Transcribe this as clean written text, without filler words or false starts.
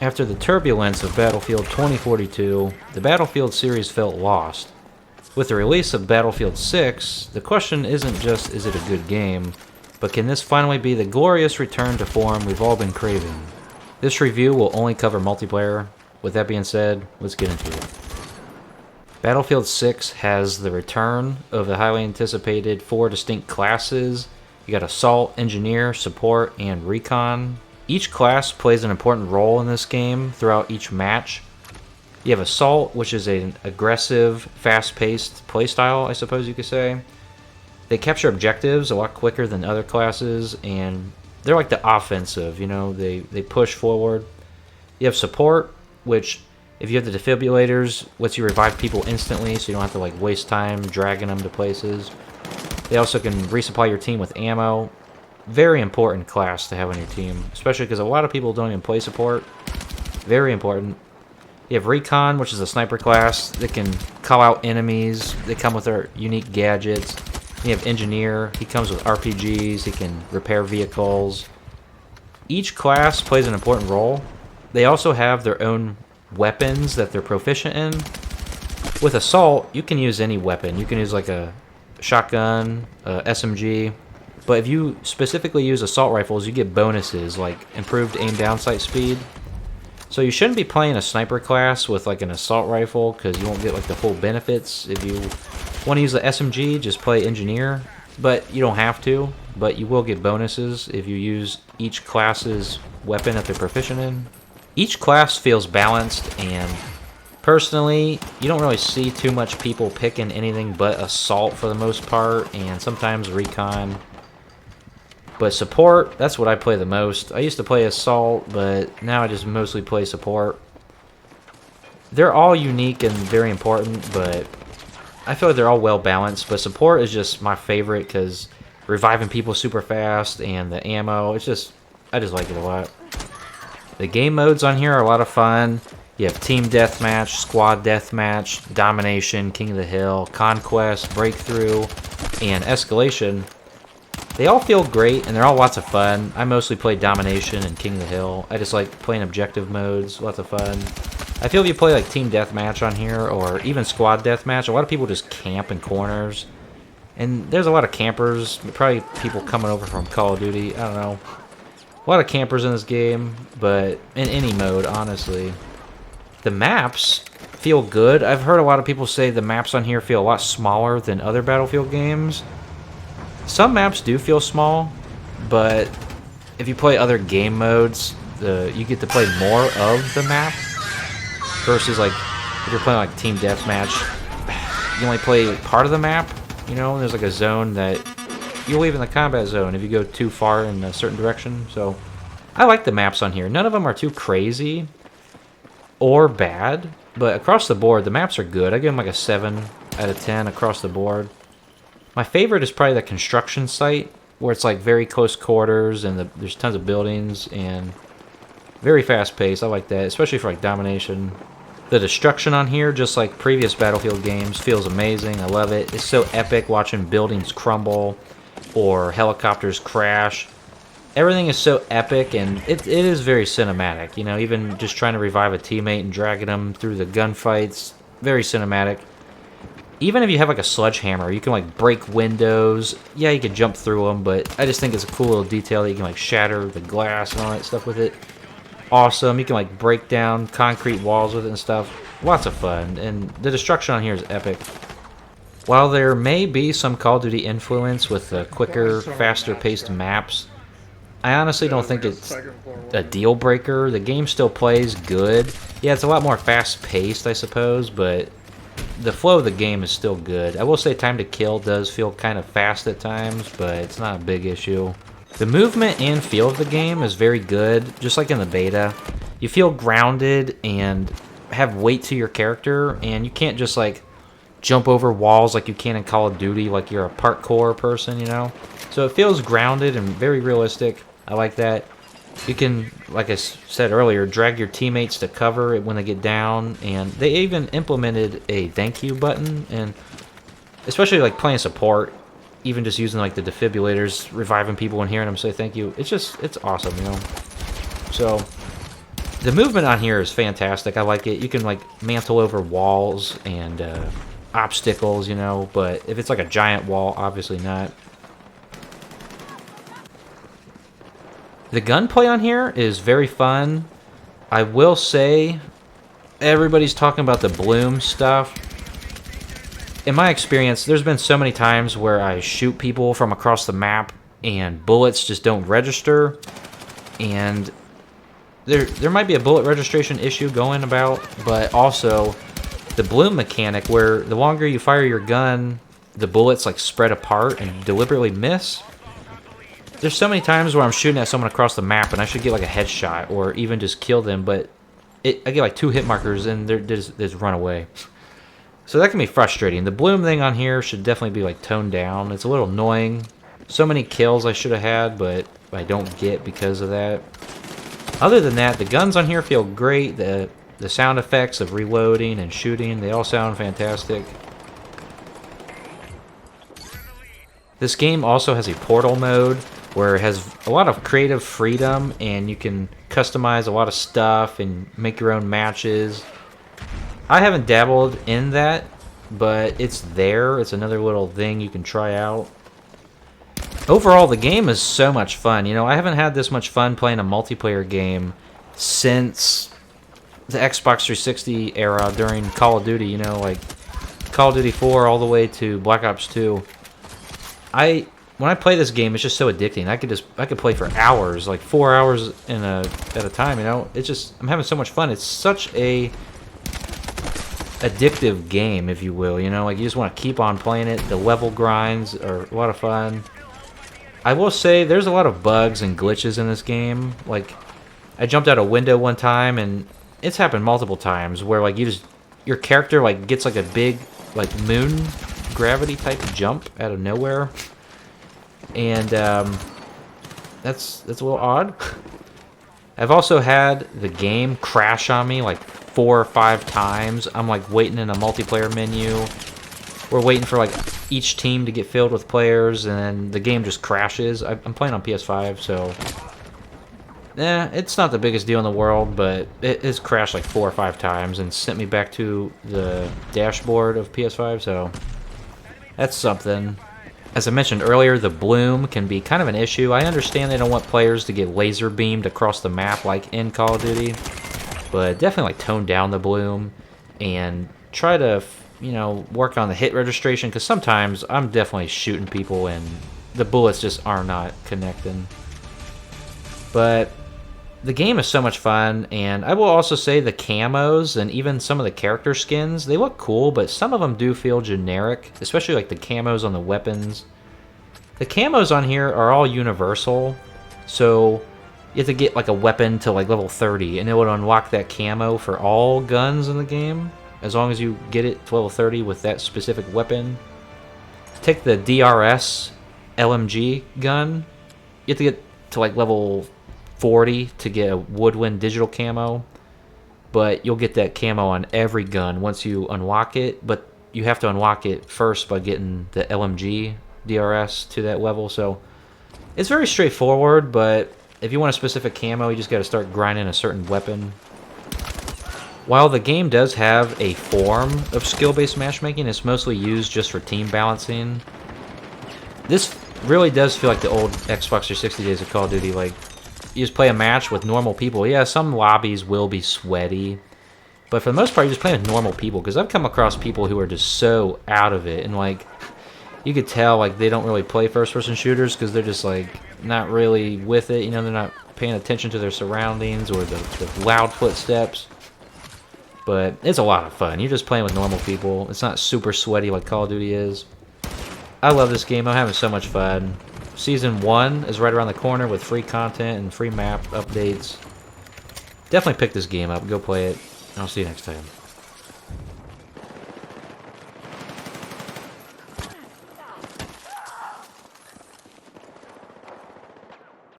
After the turbulence of Battlefield 2042, the Battlefield series felt lost. With the release of Battlefield 6, the question isn't just is it a good game, but can this finally be the glorious return to form we've all been craving? This review will only cover multiplayer. With that being said, let's get into it. Battlefield 6 has the return of the highly anticipated 4 distinct classes. You got Assault, Engineer, Support, and Recon. Each class plays an important role in this game throughout each match. You have Assault, which is an aggressive, fast-paced playstyle, I suppose you could say. They capture objectives a lot quicker than other classes, and they're like the offensive, you know, they push forward. You have Support, which, if you have the defibrillators, lets you revive people instantly, so you don't have to like waste time dragging them to places. They also can resupply your team with ammo. Very important class to have on your team, especially because a lot of people don't even play support. Very important. You have Recon, which is a sniper class that can call out enemies. They come with their unique gadgets. You have Engineer. He comes with RPGs. He can repair vehicles. Each class plays an important role. They also have their own weapons that they're proficient in. With Assault, you can use any weapon. You can use like a shotgun, SMG. But if you specifically use assault rifles, you get bonuses like improved aim down sight speed. So you shouldn't be playing a sniper class with like an assault rifle because you won't get like the full benefits. If you want to use the SMG, just play Engineer. But you don't have to. But you will get bonuses if you use each class's weapon that they're proficient in. Each class feels balanced, and personally, you don't really see too much people picking anything but Assault for the most part, and sometimes Recon. But Support, that's what I play the most. I used to play Assault, but now I just mostly play Support. They're all unique and very important, but I feel like they're all well balanced. But Support is just my favorite because reviving people super fast and the ammo, I just like it a lot. The game modes on here are a lot of fun. You have Team Deathmatch, Squad Deathmatch, Domination, King of the Hill, Conquest, Breakthrough, and Escalation. They all feel great, and they're all lots of fun. I mostly play Domination and King of the Hill. I just like playing objective modes, lots of fun. I feel if you play like Team Deathmatch on here, or even Squad Deathmatch, a lot of people just camp in corners. And there's a lot of campers, probably people coming over from Call of Duty, I don't know. A lot of campers in this game, but in any mode, honestly. The maps feel good. I've heard a lot of people say the maps on here feel a lot smaller than other Battlefield games. Some maps do feel small, but if you play other game modes, you get to play more of the map. Versus like, if you're playing like Team Deathmatch, you only play part of the map. You know, there's like a zone that you'll leave in the combat zone if you go too far in a certain direction. So, I like the maps on here. None of them are too crazy or bad, but across the board, the maps are good. I give them like a 7 out of 10 across the board. My favorite is probably the construction site, where it's like very close quarters and there's tons of buildings and very fast paced. I like that, especially for like Domination. The destruction on here, just like previous Battlefield games, feels amazing. I love it. It's so epic watching buildings crumble or helicopters crash. Everything is so epic, and it is very cinematic. You know, even just trying to revive a teammate and dragging them through the gunfights, very cinematic. Even if you have like a sledgehammer, you can like break windows. Yeah, you can jump through them, but I just think it's a cool little detail that you can like shatter the glass and all that stuff with it. Awesome. You can like break down concrete walls with it and stuff. Lots of fun, and the destruction on here is epic. While there may be some Call of Duty influence with the quicker, faster paced maps, I honestly don't think it's a deal breaker. The game still plays good. Yeah, it's a lot more fast paced, I suppose, but the flow of the game is still good. I will say time to kill does feel kind of fast at times, but it's not a big issue. The movement and feel of the game is very good, just like in the beta. You feel grounded and have weight to your character, and you can't just like jump over walls like you can in Call of Duty like you're a parkour person, you know? So it feels grounded and very realistic. I like that. You can, like I said earlier, drag your teammates to cover when they get down, and they even implemented a thank you button, and especially like playing support, even just using like the defibrillators, reviving people and hearing them say thank you, it's awesome, you know? So The movement on here is fantastic. I like it. You can like mantle over walls and obstacles, you know, but if it's like a giant wall, obviously not. The gunplay on here is very fun. I will say, everybody's talking about the bloom stuff. In my experience, there's been so many times where I shoot people from across the map and bullets just don't register. And there might be a bullet registration issue going about, but also the bloom mechanic where the longer you fire your gun, the bullets like spread apart and deliberately miss. There's so many times where I'm shooting at someone across the map and I should get like a headshot or even just kill them, but I get like 2 hit markers and they just run away. So that can be frustrating. The bloom thing on here should definitely be like toned down. It's a little annoying. So many kills I should have had, but I don't get because of that. Other than that, the guns on here feel great. The sound effects of reloading and shooting, they all sound fantastic. This game also has a portal mode where it has a lot of creative freedom and you can customize a lot of stuff and make your own matches. I haven't dabbled in that, but it's there. It's another little thing you can try out. Overall, the game is so much fun. You know, I haven't had this much fun playing a multiplayer game since the Xbox 360 era during Call of Duty, you know, like Call of Duty 4 all the way to Black Ops 2. When I play this game, it's just so addicting. I could play for hours, like 4 hours at a time, you know? It's just, I'm having so much fun. It's such a addictive game, if you will, you know? Like, you just want to keep on playing it. The level grinds are a lot of fun. I will say, there's a lot of bugs and glitches in this game. Like, I jumped out a window one time, and it's happened multiple times, where, like, your character, like, gets, like, a big, like, moon gravity type jump out of nowhere. And that's a little odd. I've also had the game crash on me like 4 or 5 times. I'm like waiting in a multiplayer menu. We're waiting for like each team to get filled with players, and then the game just crashes. I'm playing on PS5, so it's not the biggest deal in the world, but it has crashed like 4 or 5 times and sent me back to the dashboard of PS5, so that's something. As I mentioned earlier, the bloom can be kind of an issue. I understand they don't want players to get laser beamed across the map like in Call of Duty, but definitely like tone down the bloom and try to, you know, work on the hit registration, because sometimes I'm definitely shooting people and the bullets just are not connecting. But the game is so much fun, and I will also say the camos and even some of the character skins, they look cool, but some of them do feel generic, especially like the camos on the weapons. The camos on here are all universal, so you have to get like a weapon to like level 30, and it would unlock that camo for all guns in the game, as long as you get it to level 30 with that specific weapon. Take the DRS LMG gun, you have to get to like level 40 to get a woodwind digital camo, but you'll get that camo on every gun once you unlock it, but you have to unlock it first by getting the LMG DRS to that level. So it's very straightforward, but if you want a specific camo, you just got to start grinding a certain weapon. While the game does have a form of skill-based matchmaking, it's mostly used just for team balancing. This really does feel like the old Xbox 360 days of Call of Duty. Like, you just play a match with normal people. Yeah, some lobbies will be sweaty, but for the most part, you're just playing with normal people, because I've come across people who are just so out of it, and like, you could tell like they don't really play first-person shooters because they're just like not really with it, you know, they're not paying attention to their surroundings or the loud footsteps. But it's a lot of fun. You're just playing with normal people. It's not super sweaty like Call of Duty is. I love this game. I'm having so much fun. Season 1 is right around the corner with free content and free map updates. Definitely pick this game up. Go play it. And I'll see you next time.